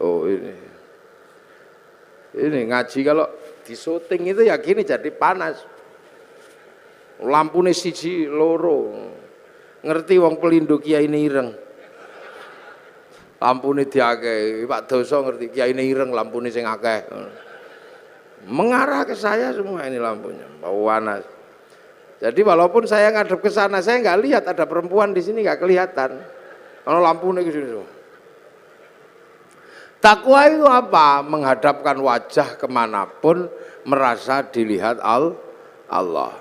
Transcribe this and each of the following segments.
Oh ini ngaji kalau di syuting itu ya gini jadi panas. Lampune siji loro. Ngerti wong pelindung Kiai ireng. Lampune diakeh, Pak Doso ngerti Kiai ireng lampune sing akeh. Mengarah ke saya semua ini lampunya, bau panas. Jadi walaupun saya ngadep ke sana, saya nggak lihat ada perempuan di sini, nggak kelihatan. Kalau lampunya ke sini. Takwa itu apa? Menghadapkan wajah kemanapun, merasa dilihat Allah.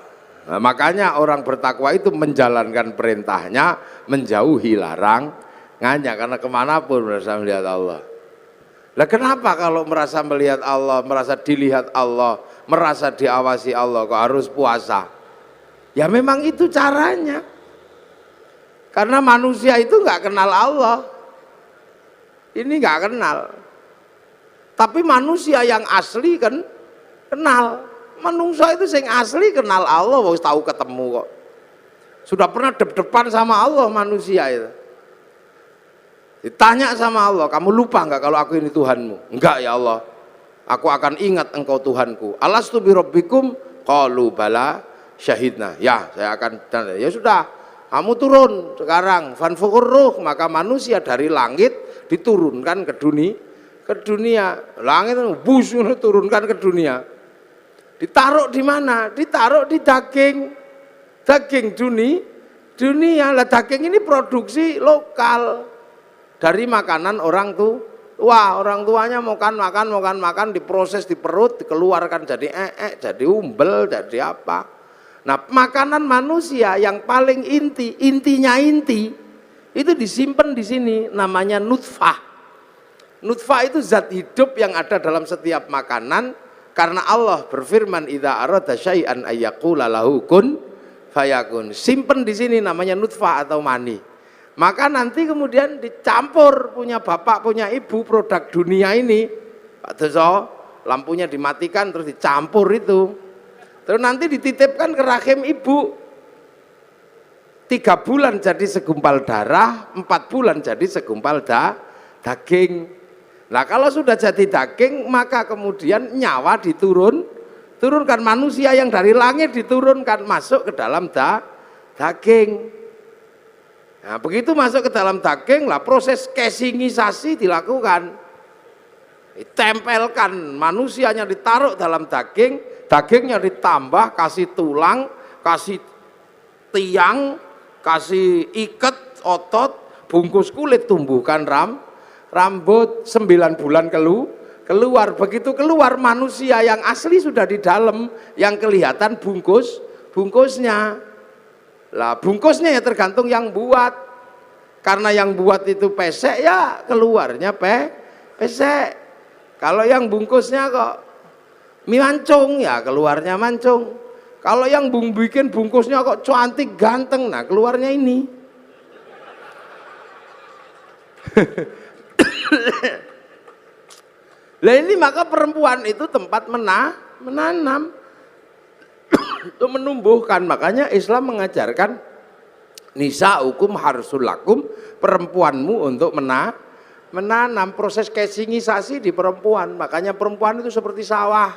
Nah, makanya orang bertakwa itu menjalankan perintahnya, menjauhi larangannya, karena kemanapun merasa melihat Allah. Lah kenapa kalau merasa melihat Allah, merasa dilihat Allah, merasa diawasi Allah kok harus puasa? Ya memang itu caranya. Karena manusia itu nggak kenal Allah. Ini nggak kenal. Tapi manusia yang asli kan kenal. Manusia itu yang asli kenal Allah, wis tahu ketemu kok. Sudah pernah dep-depan sama Allah manusia itu. Ditanya sama Allah, kamu lupa nggak kalau aku ini Tuhanmu? Enggak ya Allah, aku akan ingat engkau Tuhanku. Alastu bi rabbikum? Qalu bala syahidna. Ya, saya akan. Ya sudah, kamu turun sekarang. Fanfukur ruh, maka manusia dari langit diturunkan ke dunia. Langit bus turunkan ke dunia. Ditaruh di mana? Ditaruh di daging dunia. Lah daging ini produksi lokal. Dari makanan orang tua, orang tuanya makan, diproses di perut, dikeluarkan jadi jadi umbel, jadi apa. Nah makanan manusia yang paling intinya itu disimpan di sini, namanya nutfah. Nutfah itu zat hidup yang ada dalam setiap makanan, karena Allah berfirman, idza arada syai'an ayyaqula lahu kun fayakun. Simpan di sini namanya nutfah atau mani. Maka nanti kemudian dicampur, punya bapak, punya ibu, produk dunia ini, Pak Doso, lampunya dimatikan terus dicampur itu. Terus nanti dititipkan ke rahim ibu. 3 bulan jadi segumpal darah, 4 bulan jadi segumpal daging. Nah kalau sudah jadi daging, maka kemudian nyawa turunkan manusia yang dari langit diturunkan masuk ke dalam daging. Nah, begitu masuk ke dalam daging lah proses casingisasi dilakukan. Ditempelkan, manusianya ditaruh dalam daging, dagingnya ditambah kasih tulang, kasih tiang, kasih ikat otot, bungkus kulit, tumbuhkan rambut, 9 bulan keluar. Begitu keluar manusia yang asli sudah di dalam, yang kelihatan bungkusnya. Lah bungkusnya ya tergantung yang buat. Karena yang buat itu pesek ya keluarnya pesek. Kalau yang bungkusnya kok mancung ya keluarnya mancung. Kalau yang bikin bungkusnya kok cantik ganteng, nah keluarnya ini. Lah ini maka perempuan itu tempat menanam. Itu menumbuhkan. Makanya Islam mengajarkan nisa hukum harsul lakum, perempuanmu untuk menanam. Proses casingisasi di perempuan. Makanya perempuan itu seperti sawah.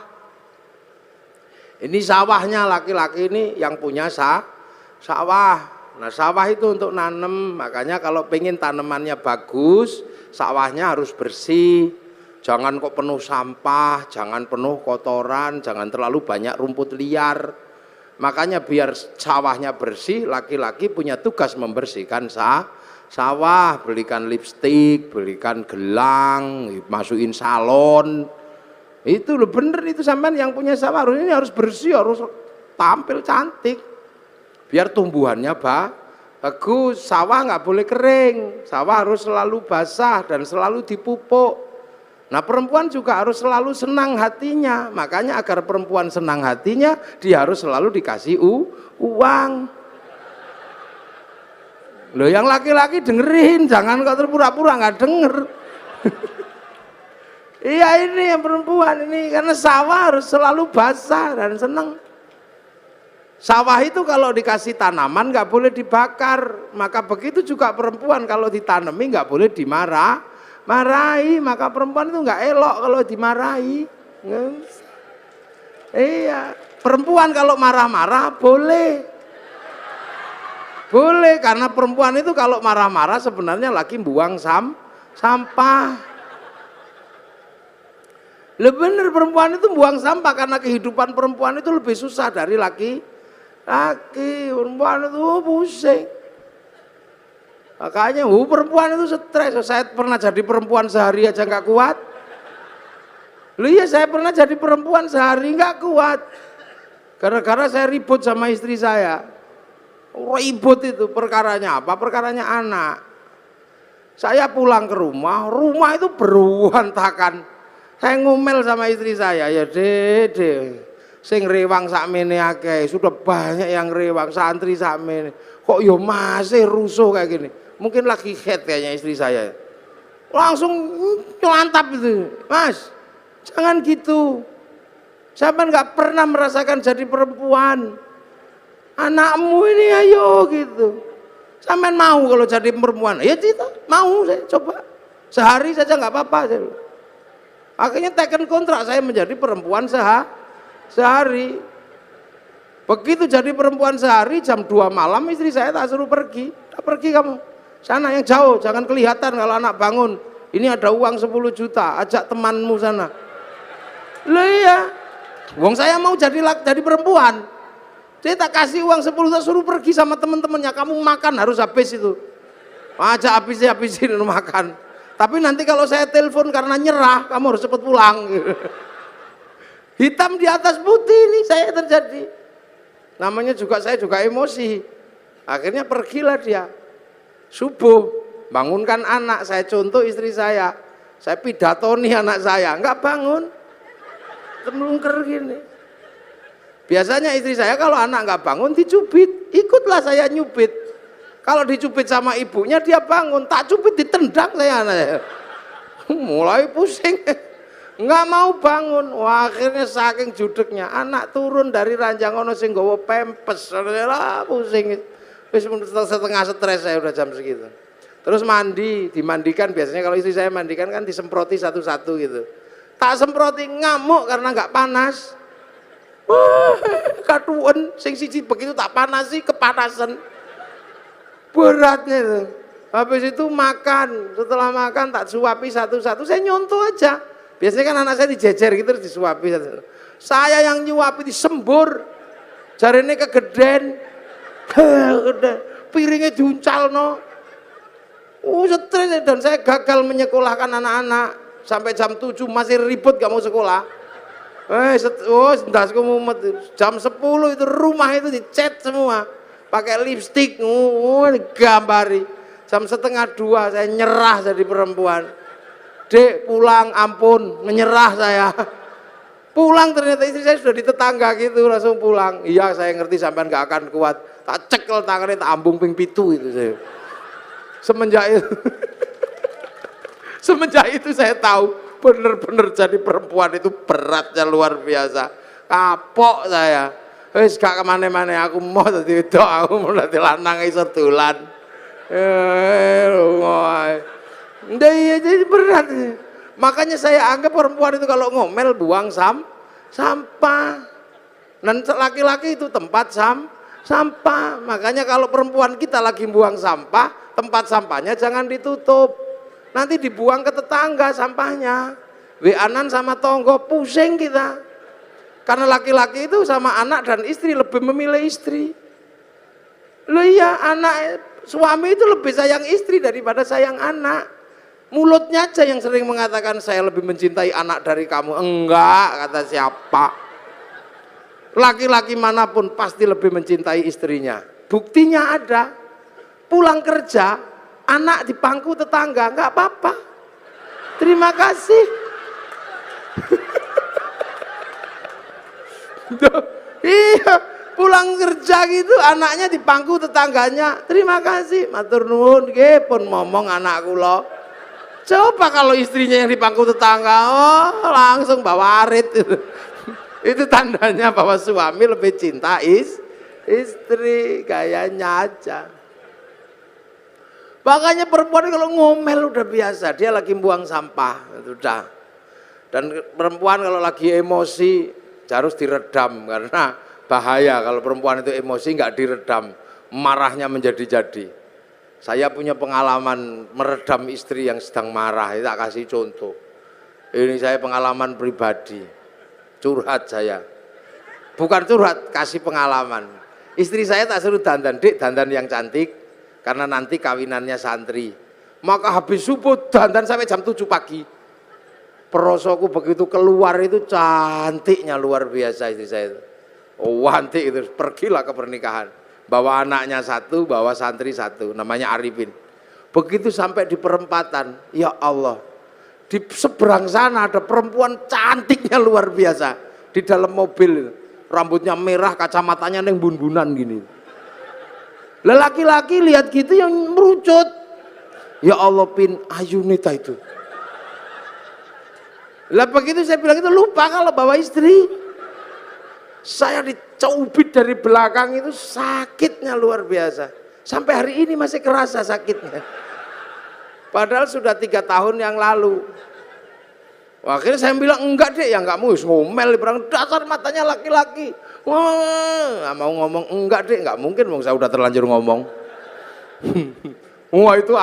Ini sawahnya, laki-laki ini yang punya sawah. Nah sawah itu untuk nanam. Makanya kalau pengen tanamannya bagus, sawahnya harus bersih. Jangan kok penuh sampah, jangan penuh kotoran, jangan terlalu banyak rumput liar. Makanya biar sawahnya bersih, laki-laki punya tugas membersihkan sawah, belikan lipstik, belikan gelang, masukin salon. Itu loh bener itu, sampean yang punya sawah ini harus bersih, harus tampil cantik. Biar tumbuhannya bagus, sawah nggak boleh kering, sawah harus selalu basah dan selalu dipupuk. Nah perempuan juga harus selalu senang hatinya. Makanya agar perempuan senang hatinya, dia harus selalu dikasih uang. Loh yang laki-laki dengerin, jangan kok terpura-pura nggak denger. Iya ini yang perempuan ini, karena sawah harus selalu basah dan senang. Sawah itu kalau dikasih tanaman nggak boleh dibakar. Maka begitu juga perempuan kalau ditanami nggak boleh marahi, maka perempuan itu nggak elok kalau dimarahi. Iya, perempuan kalau marah-marah boleh. Boleh, karena perempuan itu kalau marah-marah sebenarnya lagi buang sampah. Bener, perempuan itu buang sampah karena kehidupan perempuan itu lebih susah dari laki-laki. Perempuan itu pusing. Makanya perempuan itu stres. Saya pernah jadi perempuan sehari aja nggak kuat. Iya, saya pernah jadi perempuan sehari nggak kuat. Gara-gara saya ribut sama istri saya. Ribut itu perkaranya apa? Perkaranya anak. Saya pulang ke rumah itu berantakan. Saya ngomel sama istri saya, ya Dede, sing rewang sakmene akeh, sudah banyak yang rewang, santri sakmene. Kok yo masih rusuh kayak gini? Mungkin lagi head kayaknya istri saya. Langsung nyelantap itu, Mas, jangan gitu. Sampai nggak pernah merasakan jadi perempuan. Anakmu ini ayo gitu. Sampai mau kalau jadi perempuan, ya tidak mau, saya coba sehari saja nggak apa-apa. Akhirnya teken kontrak saya menjadi perempuan sehari. Begitu jadi perempuan sehari, jam 2 malam istri saya tak suruh pergi. Tak pergi kamu, sana yang jauh, jangan kelihatan kalau anak bangun. Ini ada uang 10 juta, ajak temanmu sana. Loh iya, wong saya mau jadi perempuan. Saya tak kasih uang 10 juta, suruh pergi sama teman-temannya. Kamu makan harus habis itu. Ajak habisin makan. Tapi nanti kalau saya telepon karena nyerah, kamu harus cepat pulang. Hitam di atas putih ini saya terjadi. Namanya juga saya juga emosi. Akhirnya pergilah dia. Subuh, bangunkan anak, saya contoh istri saya. Saya pidatoni anak saya, enggak bangun. Melungker gini. Biasanya istri saya kalau anak enggak bangun dicubit, ikutlah saya nyubit. Kalau dicubit sama ibunya dia bangun, tak cubit ditendang saya anaknya. Mulai pusing, nggak mau bangun. Wah, akhirnya saking judeknya anak turun dari ranjang ono sing nggawa pempes, lah pusing. Wis setengah stres saya udah jam segitu. Terus dimandikan biasanya kalau istri saya mandikan kan disemproti satu-satu gitu. Tak semproti ngamuk karena nggak panas. Wah, katuan sing siji begitu tak panas sih kepanasan. Beratnya itu. Habis itu makan, setelah makan tak suapi satu-satu, saya nyontoh aja. Biasanya kan anak saya dijejer gitu terus disuapi satu. Saya yang nyuapi disembur. Jarine kegeden. Piringnya diuncal no. Stres dan saya gagal menyekolahkan anak-anak. Sampai jam 7 masih ribut gak mau sekolah. Ndasku mumet. Jam 10 itu rumah itu dicat semua. Pakai lipstik, digambari. Jam 1:30 saya nyerah jadi perempuan. Dek pulang, ampun, menyerah saya. Pulang ternyata istri saya sudah di tetangga gitu, langsung pulang. Iya saya ngerti sampean gak akan kuat. Tak cekel tangannya, tak ambung ping pitu itu saya. Semenjak itu saya tahu bener-bener jadi perempuan itu beratnya luar biasa. Kapok saya. Wis gak kemana-mana, aku mau dadi wedok, aku mau dadi lanang iso dolan. Iya jadi berat. Makanya saya anggap perempuan itu kalau ngomel buang sampah. Dan laki-laki itu tempat sampah. Makanya kalau perempuan kita lagi buang sampah, tempat sampahnya jangan ditutup. Nanti dibuang ke tetangga sampahnya. Weanan sama tonggo, pusing kita. Karena laki-laki itu sama anak dan istri lebih memilih istri. Loh iya, suami itu lebih sayang istri daripada sayang anak. Mulutnya aja yang sering mengatakan saya lebih mencintai anak dari kamu. Enggak, kata siapa. Laki-laki manapun pasti lebih mencintai istrinya. Buktinya ada. Pulang kerja, anak di pangku tetangga, enggak apa-apa. Terima kasih. Iya, pulang kerja gitu anaknya di pangku tetangganya. Terima kasih, matur nuwun nggih pun ngomong anak kula. Coba kalau istrinya yang di pangku tetangga, oh langsung bawa arit. Itu tandanya bahwa suami lebih cinta istri, gayanya aja. Makanya perempuan kalau ngomel udah biasa, dia lagi buang sampah, sudah. Dan perempuan kalau lagi emosi harus diredam karena bahaya kalau perempuan itu emosi nggak diredam, marahnya menjadi-jadi. Saya punya pengalaman meredam istri yang sedang marah, itu tak kasih contoh. Ini saya pengalaman pribadi, curhat saya. Bukan curhat, kasih pengalaman. Istri saya tak suruh dandan, Dik, dandan yang cantik. Karena nanti kawinannya santri. Maka habis subuh dandan sampai jam 7 pagi. Perosoku begitu keluar itu cantiknya luar biasa istri saya itu. Oh cantik itu, pergilah ke pernikahan. Bawa anaknya satu, bawa santri satu, namanya Arifin. Begitu sampai di perempatan, ya Allah. Di seberang sana ada perempuan cantiknya luar biasa. Di dalam mobil, rambutnya merah, kacamatanya neng bun-bunan gini. Lelaki-laki lihat gitu yang merucut. Ya Allah Pin, Ayunita itu. Lah begitu saya bilang itu lupa kalau bawa istri. Saya dicubit dari belakang itu sakitnya luar biasa. Sampai hari ini masih kerasa sakitnya. Padahal sudah 3 tahun yang lalu. Akhirnya saya bilang enggak deh, ya enggak mau ngomel, berang dasar matanya laki-laki. Wah, mau ngomong enggak deh, enggak mungkin, saya udah terlanjur ngomong. Wah itu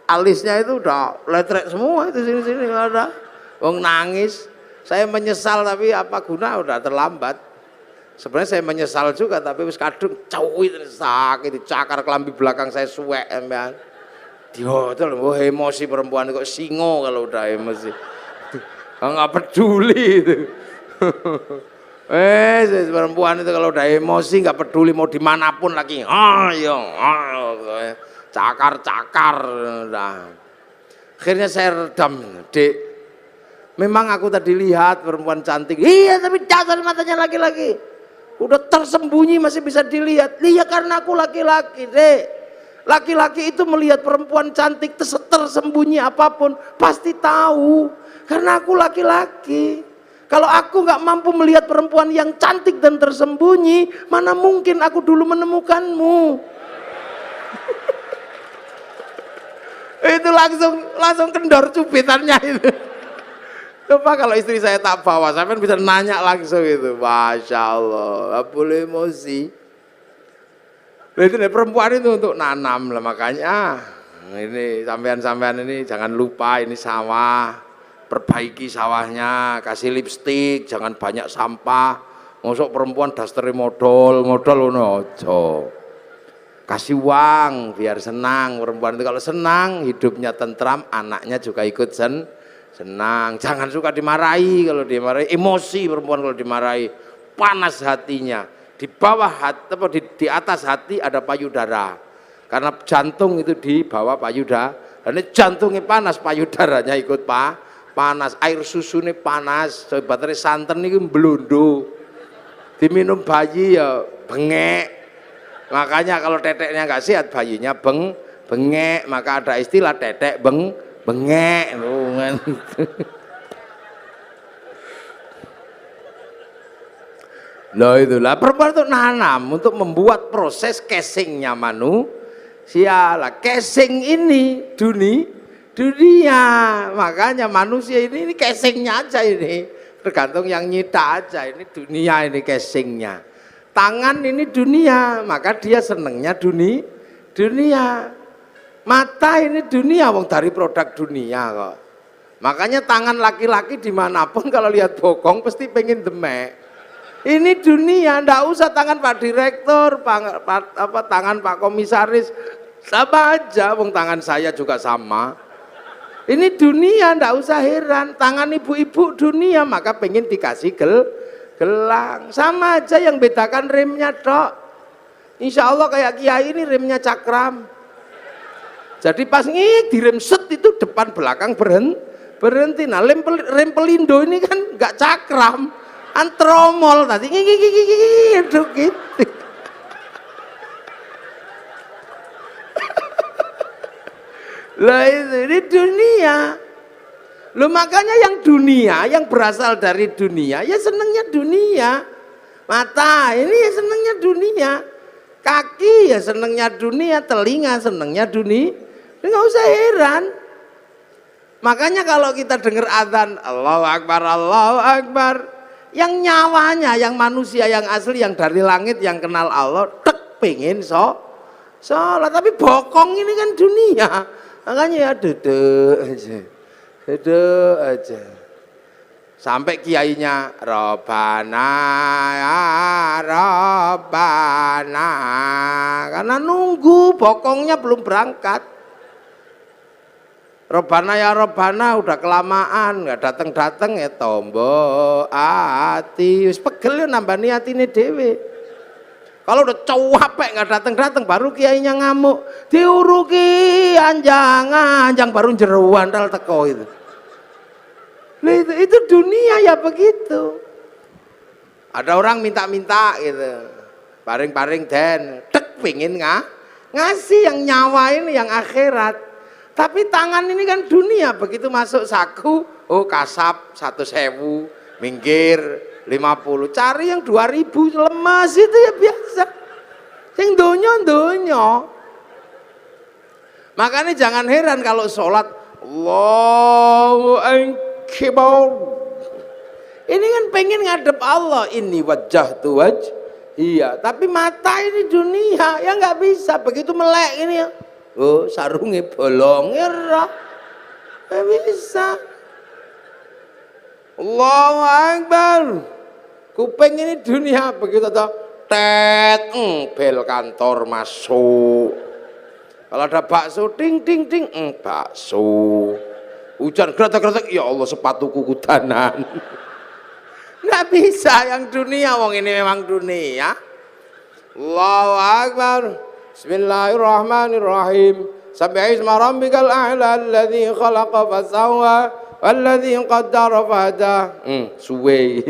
alisnya itu udah letrek semua itu sini-sini ada. Wong nangis, saya menyesal tapi apa guna, udah terlambat. Sebenarnya saya menyesal juga tapi wis kadung cawit sakit, cakar kelambi belakang saya suwek emang. Dihotel, emosi perempuan kok singo kalau udah emosi. Nggak peduli itu. Perempuan itu kalau udah emosi nggak peduli mau dimanapun lagi. Cakar-cakar. Akhirnya saya redam, Dek. Memang aku tadi lihat perempuan cantik. Iya, tapi dasar matanya laki-laki. Udah tersembunyi masih bisa dilihat. Iya karena aku laki-laki, Dek. Laki-laki itu melihat perempuan cantik tersembunyi apapun pasti tahu. Karena aku laki-laki. Kalau aku nggak mampu melihat perempuan yang cantik dan tersembunyi, mana mungkin aku dulu menemukanmu. Itu langsung kendor cubitannya itu. Coba kalau istri saya tak bawa, saya kan bisa nanya langsung itu. Masya Allah, gak boleh emosi. Itu perempuan itu untuk nanam lah, makanya ini sampean-sampean ini jangan lupa ini sawah. Perbaiki sawahnya, kasih lipstik, jangan banyak sampah. Mosok perempuan dasteri modal ngono aja. Kasih uang biar senang. Perempuan itu kalau senang, hidupnya tentram, anaknya juga ikut senang. Jangan suka dimarahi, kalau dimarahi emosi perempuan kalau dimarahi, panas hatinya. Di bawah hati atau di atas hati ada payudara. Karena jantung itu di bawah payudara. Dan jantungnya panas, payudaranya ikut panas, air susu ini panas, baterai santan ini belundu, diminum bayi ya bengek. Makanya kalau teteknya nggak sehat bayinya bengek, maka ada istilah tetek bengek. Loh itulah perempuan untuk nanam, untuk membuat proses casingnya manusia. Casing ini dunia, makanya manusia ini casingnya aja ini, tergantung yang nyita aja, ini dunia ini casingnya. Tangan ini dunia, maka dia senengnya dunia. Mata ini dunia, wong dari produk dunia kok. Makanya tangan laki-laki dimanapun kalau lihat bokong pasti pengen demek. Ini dunia, ndak usah tangan Pak Direktur, tangan Pak Komisaris, sama aja, wong tangan saya juga sama. Ini dunia, ndak usah heran. Tangan ibu-ibu dunia, maka pengen dikasih gelang. Sama aja, yang bedakan remnya tok. Insya Allah kayak kiai ini remnya cakram. Jadi pas direm set itu depan belakang berhenti. Nah rem pelindo ini kan nggak cakram, antromol tadi gitu. Lah ini dunia. Loh makanya yang dunia, yang berasal dari dunia, ya senengnya dunia. Mata ini ya senengnya dunia. Kaki ya senengnya dunia, telinga senengnya dunia. Nggak usah heran. Makanya kalau kita dengar adzan Allahu Akbar, Allahu Akbar, yang nyawanya, yang manusia, yang asli, yang dari langit, yang kenal Allah, tek pengen sholat, tapi bokong ini kan dunia. Makanya ya duduk aja. Sampai kiainya Robbana ya Robbana, karena nunggu bokongnya belum berangkat. Robbana ya Robbana udah kelamaan nggak dateng ya tombo ati wis pegel nambah niatine dhewe. Kalau udah capek nggak dateng baru kiainya ngamuk, diuruki anjang baru jeruan dal teko itu. Nah, itu dunia ya begitu. Ada orang minta-minta gitu, paring den, tek pingin ngasih yang nyawa ini, yang akhirat. Tapi tangan ini kan dunia, begitu masuk saku, oh kasap 1.000, minggir 50, cari yang 2.000, lemas itu ya biasa. Yang donyo. Makanya jangan heran kalau sholat Allahu Akbar. Ini kan pengen ngadep Allah, ini wajah tuh iya, tapi mata ini dunia, ya nggak bisa. Begitu melek ini ya, oh sarungnya bolong ya, nggak bisa. Allahu Akbar, kuping ini dunia, begitu tuh tet, bel kantor masuk. Kalau ada bakso, ting, bakso. Hujan gretek-gretek, ya Allah sepatuku kudanan. Nggak bisa yang dunia, wong ini memang dunia. Allahu Akbar. Bismillahirrahmanirrahim. Sabbihisma rabbikal a'la alladzi khalaqa fasawwa walladzi qaddara fahada. Suwe.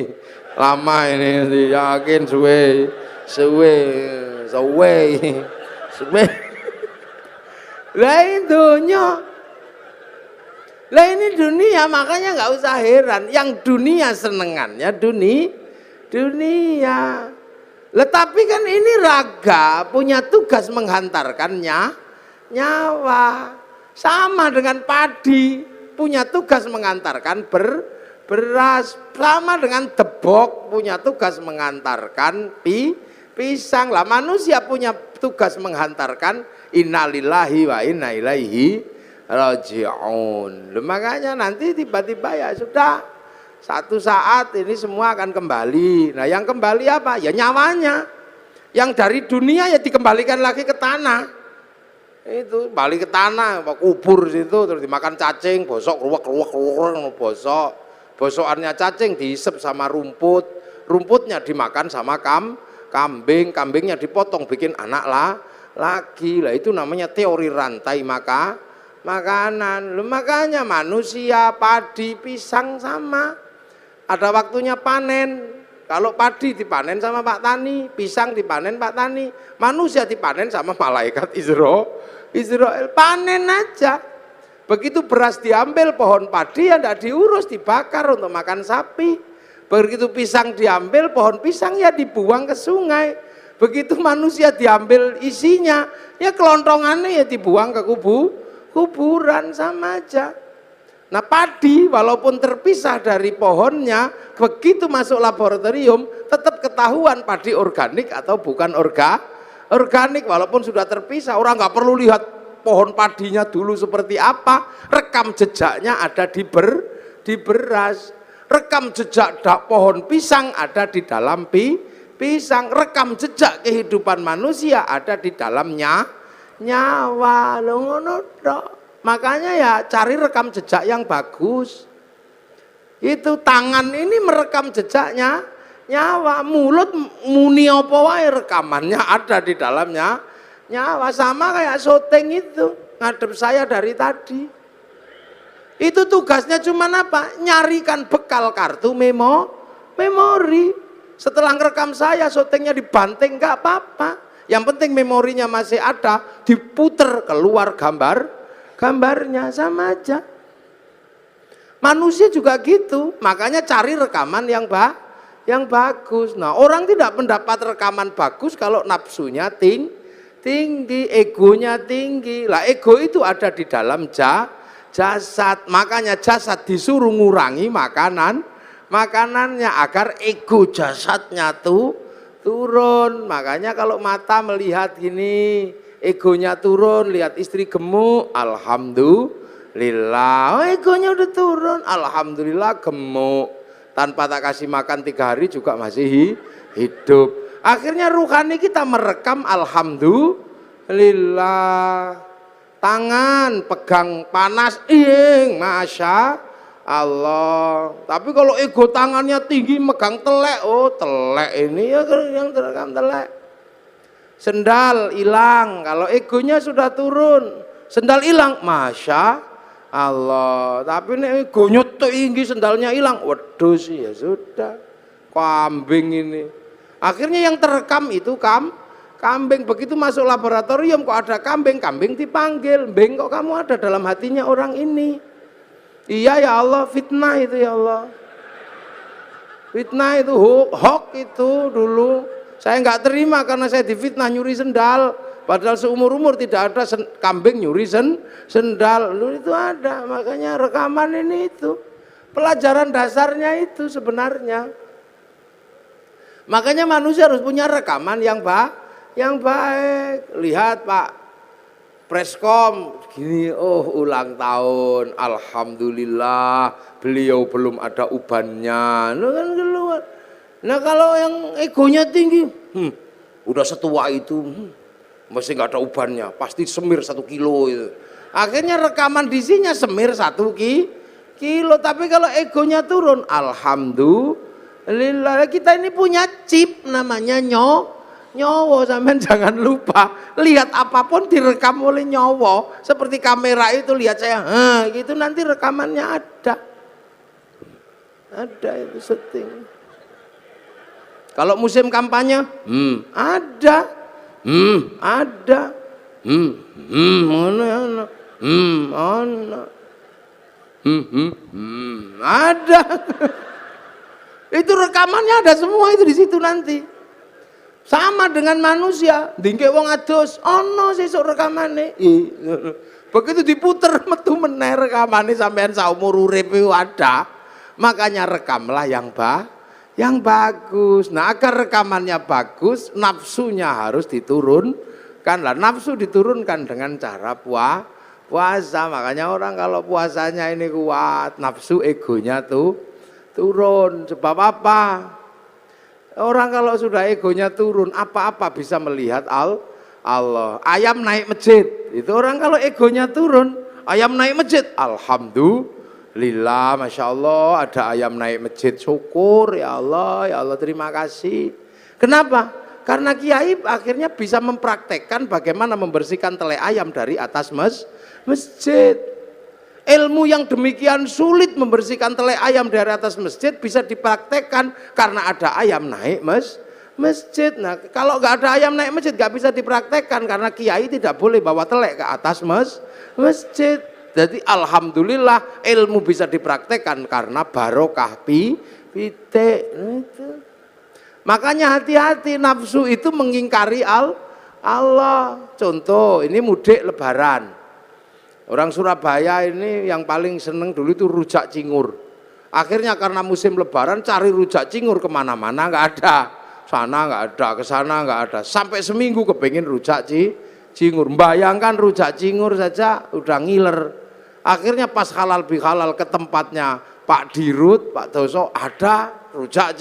Lama ini yakin suwe. Lain dunia. Lah ini dunia, makanya nggak usah heran. Yang dunia senengannya dunia. Tetapi kan ini raga punya tugas menghantarkannya nyawa. Sama dengan padi punya tugas mengantarkan beras. Sama dengan debok punya tugas mengantarkan pisang. Lah manusia punya tugas menghantarkan innalillahi wa inna ilaihi raji'un. Makanya nanti tiba-tiba ya sudah, satu saat ini semua akan kembali. Nah yang kembali apa? Ya nyawanya. Yang dari dunia ya dikembalikan lagi ke tanah. Itu balik ke tanah, kubur situ, terus dimakan cacing, bosok, ruwak, bosok. Bosokannya cacing dihisap sama rumput, rumputnya dimakan sama kambing, kambingnya dipotong bikin anak lagi. Lah itu namanya teori rantai makanan. Makanya manusia, padi, pisang sama. Ada waktunya panen. Kalau padi dipanen sama Pak Tani, pisang dipanen Pak Tani, manusia dipanen sama malaikat Israel. Panen aja. Begitu beras diambil, pohon padi ya tidak diurus, dibakar untuk makan sapi. Begitu pisang diambil, pohon pisang ya dibuang ke sungai. Begitu manusia diambil isinya, ya kelontongannya ya dibuang ke kuburan, sama aja. Nah padi walaupun terpisah dari pohonnya, begitu masuk laboratorium tetap ketahuan padi organik atau bukan organik walaupun sudah terpisah. Orang nggak perlu lihat pohon padinya dulu seperti apa, rekam jejaknya ada di beras, rekam jejak pohon pisang ada di dalam pisang, rekam jejak kehidupan manusia ada di dalamnya nyawa. Makanya ya cari rekam jejak yang bagus. Itu tangan ini merekam jejaknya nyawa, mulut muni apa wae rekamannya ada di dalamnya nyawa. Sama kayak syuting itu, ngadep saya dari tadi. Itu tugasnya cuman apa? Nyarikan bekal kartu memori. Setelah ngerekam saya, syutingnya dibanting nggak apa-apa. Yang penting memorinya masih ada, diputer keluar gambarnya, sama aja. Manusia juga gitu, makanya cari rekaman yang yang bagus. Nah, orang tidak mendapat rekaman bagus kalau nafsunya tinggi, egonya tinggi. Lah ego itu ada di dalam jasad. Makanya jasad disuruh ngurangi makanannya agar ego jasadnya tuh turun. Makanya kalau mata melihat gini, egonya turun, lihat istri gemuk, alhamdulillah, egonya udah turun, alhamdulillah gemuk. Tanpa tak kasih makan 3 hari juga masih hidup. Akhirnya ruhani kita merekam alhamdulillah. Tangan pegang panas, masya Allah. Tapi kalau ego tangannya tinggi megang telek, oh telek ini ya yang terekam telek. Sendal hilang, kalau egonya sudah turun, sendal hilang, masya Allah. Tapi nek egonya tinggi sendalnya hilang, waduh sih ya sudah, kambing ini. Akhirnya yang terekam itu kambing. Begitu masuk laboratorium kok ada kambing dipanggil, "Beng, kok kamu ada dalam hatinya orang ini?" "Iya ya Allah, fitnah itu ya Allah." Fitnah itu, hoax itu dulu. Saya nggak terima karena saya difitnah nyuri sendal. Padahal seumur-umur tidak ada kambing nyuri sendal. Lu itu ada, makanya rekaman ini itu. Pelajaran dasarnya itu sebenarnya. Makanya manusia harus punya rekaman yang baik. Lihat Pak Preskom gini, oh ulang tahun, alhamdulillah beliau belum ada ubannya. Lu kan keluar. Nah kalau yang egonya tinggi, udah setua itu, mesti nggak ada ubannya, pasti semir 1 kilo itu. Akhirnya rekaman isinya semir 1 kilo. Tapi kalau egonya turun, alhamdulillah. Kita ini punya chip namanya nyowo. Sampean jangan lupa, lihat apapun direkam oleh nyowo. Seperti kamera itu, lihat saya, gitu nanti rekamannya ada itu setting. Kalau musim kampanye, ada. Ada. Itu rekamannya ada semua itu di situ nanti. Sama dengan manusia, dingke wong adus, ono sesuk rekamane. Begitu diputer metu meneh rekamane sampean saumur urip ada. Makanya rekamlah yang bagus. Nah, agar rekamannya bagus, nafsunya harus diturunkan. Lah nafsu diturunkan dengan cara puasa. Makanya orang kalau puasanya ini kuat, nafsu egonya tuh turun. Sebab apa? Orang kalau sudah egonya turun, apa-apa bisa melihat Allah. Ayam naik masjid, itu orang kalau egonya turun, ayam naik masjid, alhamdulillah, masya Allah ada ayam naik masjid, syukur ya Allah terima kasih. Kenapa? Karena kiai akhirnya bisa mempraktekkan bagaimana membersihkan tele ayam dari atas masjid. Ilmu yang demikian sulit membersihkan tele ayam dari atas masjid bisa dipraktekkan karena ada ayam naik masjid. Nah, kalau nggak ada ayam naik masjid nggak bisa dipraktekkan karena kiai tidak boleh bawa telek ke atas masjid. Jadi alhamdulillah ilmu bisa dipraktekkan karena barokah pitik. Makanya hati-hati, nafsu itu mengingkari Allah. Contoh, ini mudik lebaran. Orang Surabaya ini yang paling seneng dulu itu rujak cingur. Akhirnya karena musim lebaran cari rujak cingur kemana-mana nggak ada. Sana nggak ada, ke sana nggak ada. Sampai seminggu kepengen rujak cingur. Bayangkan rujak cingur saja udah ngiler. Akhirnya pas halal bihalal ke tempatnya Pak Dirut, Pak Doso, ada rujak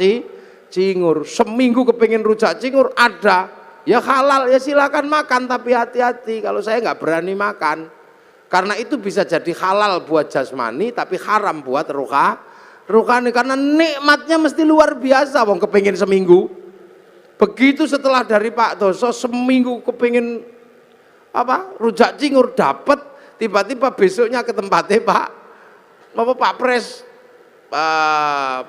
cingur. Seminggu kepengen rujak cingur ada. Ya halal, ya silakan makan tapi hati-hati. Kalau saya nggak berani makan. Karena itu bisa jadi halal buat jasmani tapi haram buat rohani karena nikmatnya mesti luar biasa. Wong kepingin seminggu. Begitu setelah dari Pak Doso seminggu kepingin rujak cingur dapat, tiba-tiba besoknya ke tempatnya Pak Pres, Pak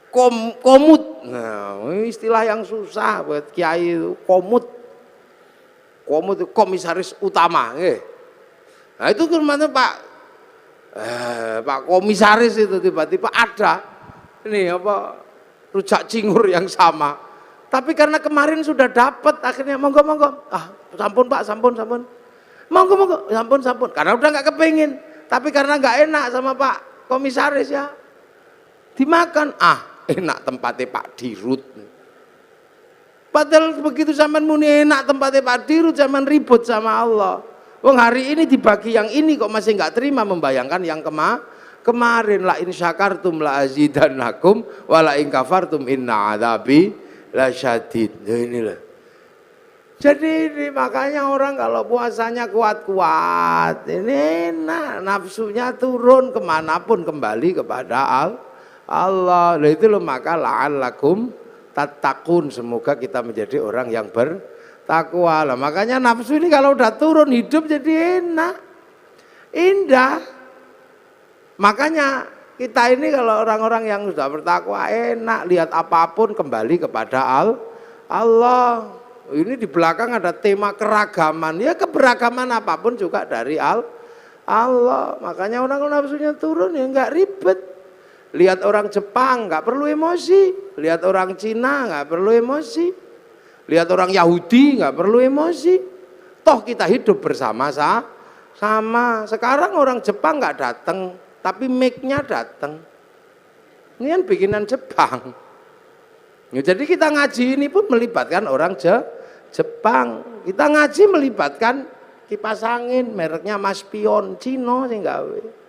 komut. Nah, istilah yang susah buat kiai itu komut itu komisaris utama. Nah itu kemana Pak Komisaris itu tiba-tiba ada ini apa rujak cingur yang sama. Tapi karena kemarin sudah dapat, akhirnya monggo. Sampun Pak, sampun. Monggo, sampun. Karena udah nggak kepengin. Tapi karena nggak enak sama Pak Komisaris ya, dimakan. Enak tempatnya Pak Dirut. Padahal begitu zaman muni enak tempatnya Pak Dirut, zaman ribut sama Allah. Wong hari ini dibagi yang ini kok masih nggak terima, membayangkan yang kemarin. La in syakartum la azidannakum wa la in kafartum inna adzabi lasyadid. Nah inilah. Jadi ini makanya orang kalau puasanya kuat-kuat, ini enak, nafsunya turun kemanapun kembali kepada Allah. Nah itu loh, maka la'allakum tattaqun, semoga kita menjadi orang yang bertakwa. Lah makanya nafsu ini kalau udah turun hidup jadi enak, indah. Makanya kita ini kalau orang-orang yang sudah bertakwa enak, lihat apapun kembali kepada Allah. Ini di belakang ada tema keragaman, ya keberagaman apapun juga dari Allah. Makanya orang nafsunya turun ya nggak ribet. Lihat orang Jepang nggak perlu emosi, lihat orang Cina nggak perlu emosi, lihat orang Yahudi nggak perlu emosi. Toh kita hidup bersama-sama. Sekarang orang Jepang nggak datang, tapi mic-nya datang. Ini kan bikinan Jepang. Ya, jadi kita ngaji ini pun melibatkan orang Jepang. Kita ngaji melibatkan kipas angin mereknya Mas Pion Cino sing gawe.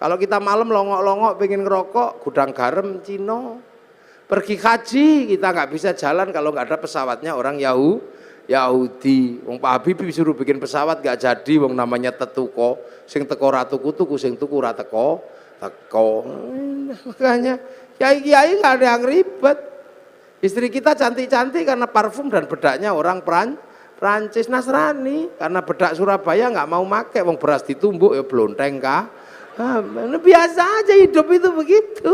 Kalau kita malam longok-longok pengen ngerokok, gudang garam Cino. Pergi haji kita nggak bisa jalan kalau nggak ada pesawatnya orang Yahudi. Wong Pak Habibie disuruh bikin pesawat nggak jadi, wong namanya tetuko. Sing teko ra tuku, sing tuku ra teko. Makanya kiai-kiai nggak ada yang ribet. Istri kita cantik-cantik karena parfum dan bedaknya orang Prancis. Nasrani karena bedak Surabaya nggak mau make, wong beras ditumbuk ya blonteng kah. Biasa aja hidup itu begitu.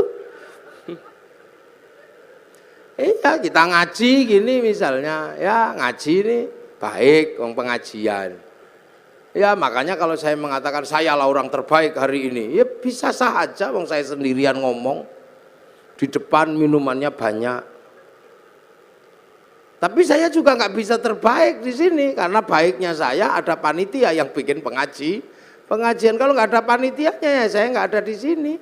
Iya kita ngaji gini misalnya, ya ngaji ini baik, wong pengajian. Ya makanya kalau saya mengatakan saya lah orang terbaik hari ini, ya bisa saja, wong saya sendirian ngomong di depan minumannya banyak. Tapi saya juga nggak bisa terbaik di sini karena baiknya saya ada panitia yang bikin pengajian. Kalau nggak ada panitianya ya saya nggak ada di sini.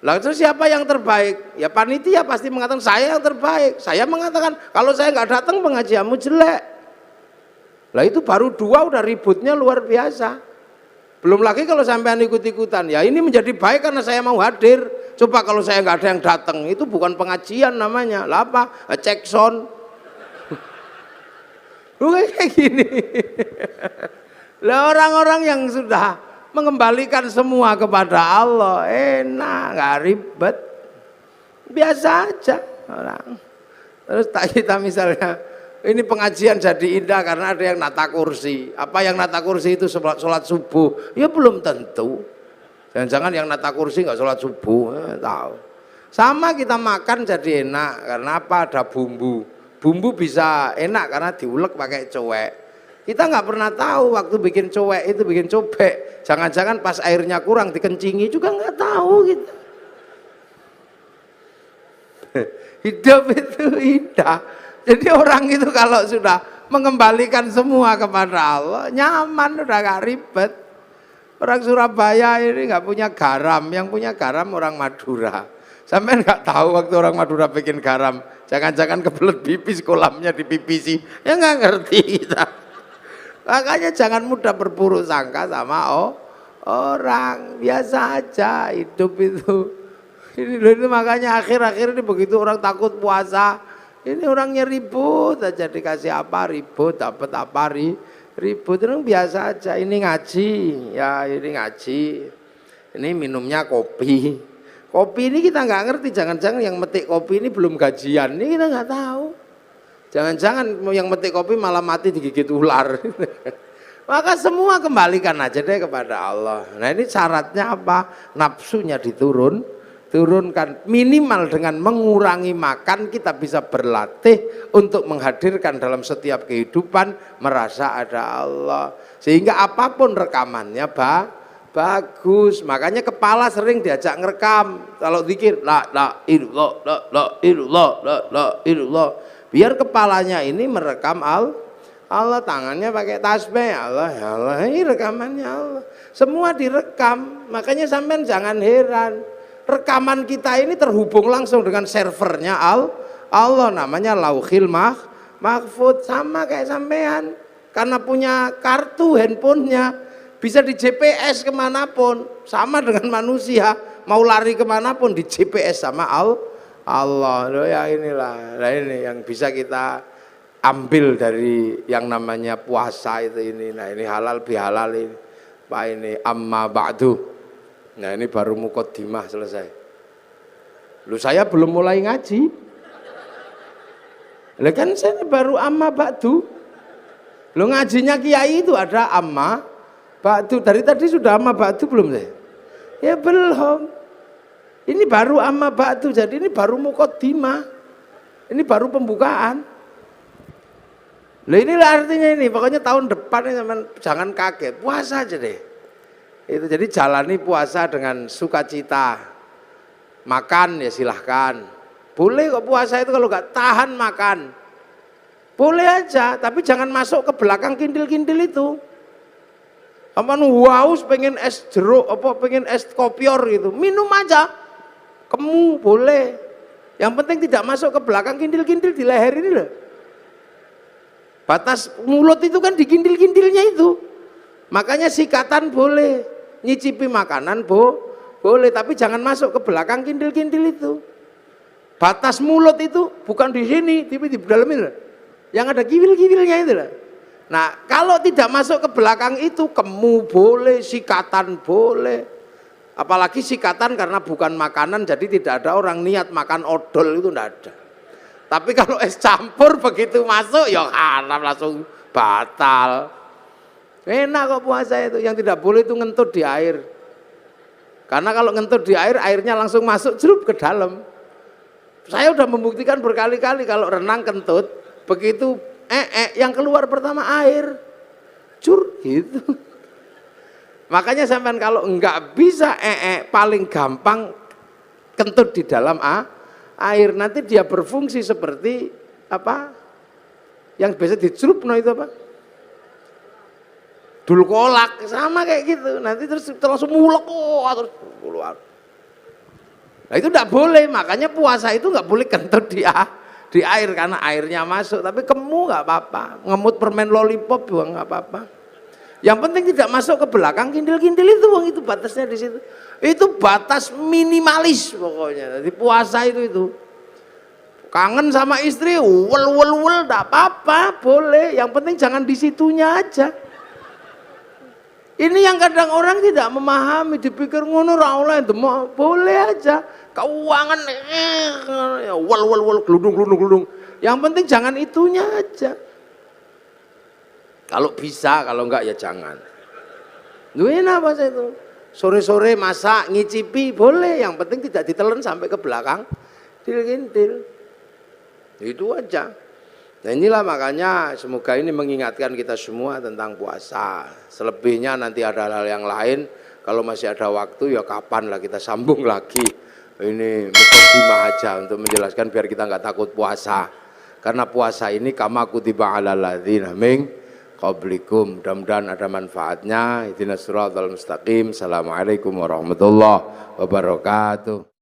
Lalu terus siapa yang terbaik? Ya panitia pasti mengatakan saya yang terbaik. Saya mengatakan kalau saya nggak datang pengajianmu jelek. Lah itu baru dua udah ributnya luar biasa. Belum lagi kalau sampean ikut-ikutan. Ya ini menjadi baik karena saya mau hadir. Coba kalau saya nggak ada yang datang, itu bukan pengajian namanya. Lah apa? Cek sound. Bukan kayak gini. Lah orang-orang yang sudah mengembalikan semua kepada Allah, enak, nggak ribet, biasa aja orang. Terus kita misalnya, ini pengajian jadi indah karena ada yang nata kursi. Apa yang nata kursi itu sholat subuh? Ya belum tentu. Jangan-jangan yang nata kursi nggak sholat subuh, tahu. Sama kita makan jadi enak karena apa? Ada bumbu. Bumbu bisa enak karena diulek pakai cowek. Kita nggak pernah tahu waktu bikin cowek itu bikin cobek. Jangan-jangan pas airnya kurang dikencingi juga nggak tahu gitu. Hidup itu indah. Jadi orang itu kalau sudah mengembalikan semua kepada Allah, nyaman, udah gak ribet. Orang Surabaya ini nggak punya garam, yang punya garam orang Madura. Sampai nggak tahu waktu orang Madura bikin garam, jangan-jangan kebelet pipis kolamnya dipipisi, ya nggak ngerti kita. Makanya jangan mudah berburuk sangka sama orang, biasa aja hidup itu. Ini makanya akhir-akhir ini begitu orang takut puasa, ini orangnya ribut aja, dikasih apa ribut, dapat apa ribut, itu biasa aja. Ini ngaji, ya ini ngaji, ini minumnya kopi. Kopi ini kita nggak ngerti, jangan-jangan yang metik kopi ini belum gajian, ini kita nggak tahu. Jangan-jangan yang metik kopi malah mati digigit ular. Maka semua kembalikan aja deh kepada Allah. Nah ini syaratnya apa? Nafsunya turunkan. Minimal dengan mengurangi makan kita bisa berlatih untuk menghadirkan dalam setiap kehidupan merasa ada Allah. Sehingga apapun rekamannya bagus. Makanya kepala sering diajak ngerekam kalau zikir la ilallah. Biar kepalanya ini merekam Allah, tangannya pakai tasbih Allah, ya Allah, ini rekamannya Allah. Semua direkam. Makanya sampean jangan heran. Rekaman kita ini terhubung langsung dengan servernya Allah, namanya Lauhil Mahfud. Sama kayak sampean, karena punya kartu handphonenya bisa di GPS kemanapun. Sama dengan manusia, mau lari kemanapun di GPS sama Allah. Loh ya inilah, nah ini yang bisa kita ambil dari yang namanya puasa itu ini. Nah ini halal bihalal ini Pak, ini amma ba'du. Nah ini baru muqaddimah selesai. Lu saya belum mulai ngaji. Lah kan saya baru amma ba'du. Lu ngajinya kiai itu ada amma ba'du. Dari tadi sudah amma ba'du belum saya? Ya belum. Ini baru amma ba'du, jadi ini baru muqaddimah. Ini baru pembukaan. Lah inilah artinya ini, pokoknya tahun depan ini jangan kaget, puasa aja deh. Itu jadi jalani puasa dengan sukacita. Makan ya silahkan. Boleh kok puasa itu kalau nggak tahan makan. Boleh aja, tapi jangan masuk ke belakang kindil-kindil itu. Aman haus pengen es jeruk, apa pengen es kopior gitu, minum aja. Kemu boleh. Yang penting tidak masuk ke belakang kindil-kindil di leher ini loh. Batas mulut itu kan di kindil-kindilnya itu. Makanya sikatan boleh, nyicipi makanan boleh, tapi jangan masuk ke belakang kindil-kindil itu. Batas mulut itu bukan di sini, tapi di dalam ini. Yang ada kiwil-kiwilnya itu lah. Nah, kalau tidak masuk ke belakang itu, kemu boleh, sikatan boleh. Apalagi sikatan karena bukan makanan, jadi tidak ada orang niat makan odol, itu tidak ada. Tapi kalau es campur begitu masuk ya haram, langsung batal. Enak kok puasa itu. Yang tidak boleh itu ngentut di air. Karena kalau ngentut di air, airnya langsung masuk jerup ke dalam. Saya udah membuktikan berkali-kali kalau renang kentut, begitu yang keluar pertama air. Cur gitu. Makanya sampean kalau enggak bisa paling gampang kentut di dalam air, nanti dia berfungsi seperti apa yang biasa dicelup itu apa, dul kolak, sama kayak gitu, nanti terus langsung mulek terus keluar. Nah itu tidak boleh. Makanya puasa itu nggak boleh kentut di air karena airnya masuk, tapi kemu nggak apa-apa, ngemut permen lollipop juga nggak apa-apa. Yang penting tidak masuk ke belakang kindil-kindil itu batasnya di situ. Itu batas minimalis pokoknya. Jadi puasa itu kangen sama istri, wel enggak apa-apa, boleh. Yang penting jangan di situnya aja. Ini yang kadang orang tidak memahami, dipikir ngono ra oleh demok, boleh aja. Keuangan wel gludung. Yang penting jangan itunya aja. Kalau bisa, kalau enggak ya jangan. Lu apa sih itu? Sore-sore masak, ngicipi boleh, yang penting tidak ditelan sampai ke belakang kintil. Itu aja. Nah inilah makanya semoga ini mengingatkan kita semua tentang puasa. Selebihnya nanti ada hal yang lain, kalau masih ada waktu ya kapan lah kita sambung lagi. Ini muqaddimah aja untuk menjelaskan biar kita nggak takut puasa. Karena puasa ini kama kutiba alal ladzina min qablikum. Mudah-mudahan ada manfaatnya. Ihdinas siratal mustaqim. Assalamualaikum warahmatullahi wabarakatuh.